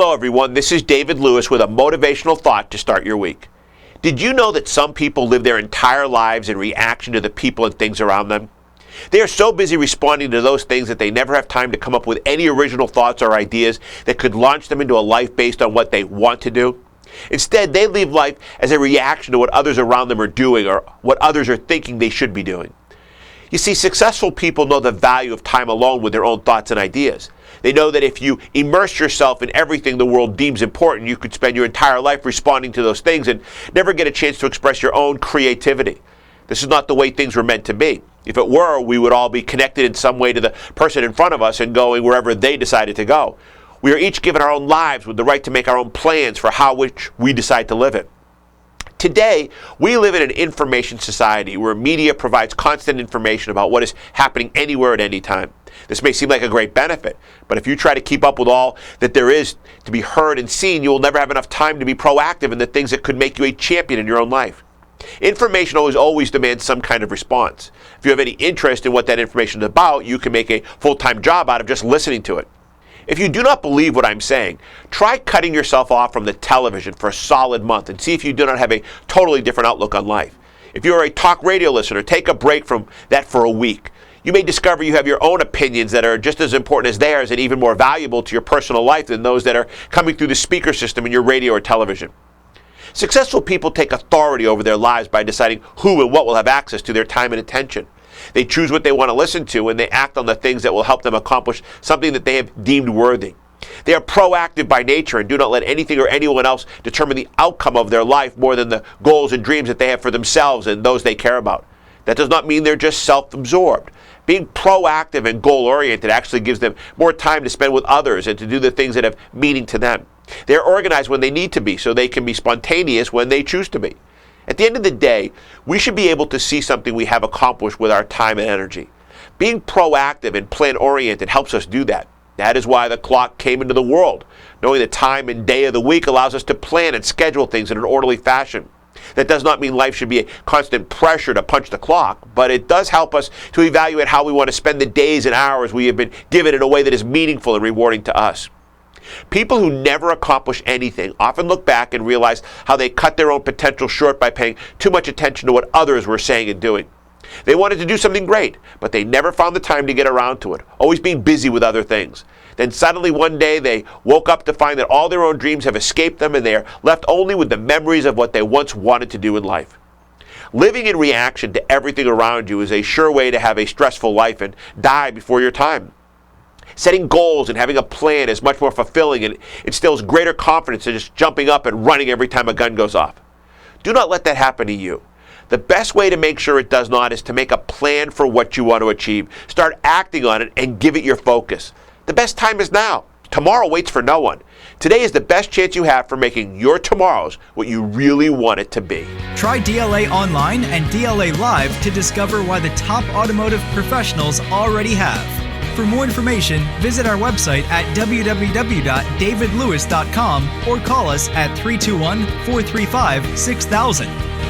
Hello everyone, this is David Lewis with a motivational thought to start your week. Did you know that some people live their entire lives in reaction to the people and things around them? They are so busy responding to those things that they never have time to come up with any original thoughts or ideas that could launch them into a life based on what they want to do. Instead, they live life as a reaction to what others around them are doing or what others are thinking they should be doing. You see, successful people know the value of time alone with their own thoughts and ideas. They know that if you immerse yourself in everything the world deems important, you could spend your entire life responding to those things and never get a chance to express your own creativity. This is not the way things were meant to be. If it were, we would all be connected in some way to the person in front of us and going wherever they decided to go. We are each given our own lives with the right to make our own plans for how which we decide to live it. Today, we live in an information society where media provides constant information about what is happening anywhere at any time. This may seem like a great benefit, but if you try to keep up with all that there is to be heard and seen, you will never have enough time to be proactive in the things that could make you a champion in your own life. Information always demands some kind of response. If you have any interest in what that information is about, you can make a full-time job out of just listening to it. If you do not believe what I'm saying, try cutting yourself off from the television for a solid month and see if you do not have a totally different outlook on life. If you are a talk radio listener, take a break from that for a week. You may discover you have your own opinions that are just as important as theirs and even more valuable to your personal life than those that are coming through the speaker system in your radio or television. Successful people take authority over their lives by deciding who and what will have access to their time and attention. They choose what they want to listen to and they act on the things that will help them accomplish something that they have deemed worthy. They are proactive by nature and do not let anything or anyone else determine the outcome of their life more than the goals and dreams that they have for themselves and those they care about. That does not mean they're just self-absorbed. Being proactive and goal-oriented actually gives them more time to spend with others and to do the things that have meaning to them. They are organized when they need to be so they can be spontaneous when they choose to be. At the end of the day, we should be able to see something we have accomplished with our time and energy. Being proactive and plan-oriented helps us do that. That is why the clock came into the world. Knowing the time and day of the week allows us to plan and schedule things in an orderly fashion. That does not mean life should be a constant pressure to punch the clock, but it does help us to evaluate how we want to spend the days and hours we have been given in a way that is meaningful and rewarding to us. People who never accomplish anything often look back and realize how they cut their own potential short by paying too much attention to what others were saying and doing. They wanted to do something great, but they never found the time to get around to it, always being busy with other things. Then suddenly one day they woke up to find that all their own dreams have escaped them and they are left only with the memories of what they once wanted to do in life. Living in reaction to everything around you is a sure way to have a stressful life and die before your time. Setting goals and having a plan is much more fulfilling and instills greater confidence than just jumping up and running every time a gun goes off. Do not let that happen to you. The best way to make sure it does not is to make a plan for what you want to achieve. Start acting on it and give it your focus. The best time is now. Tomorrow waits for no one. Today is the best chance you have for making your tomorrows what you really want it to be. Try DLA Online and DLA Live to discover why the top automotive professionals already have. For more information, visit our website at www.davidlewis.com or call us at 321-435-6000.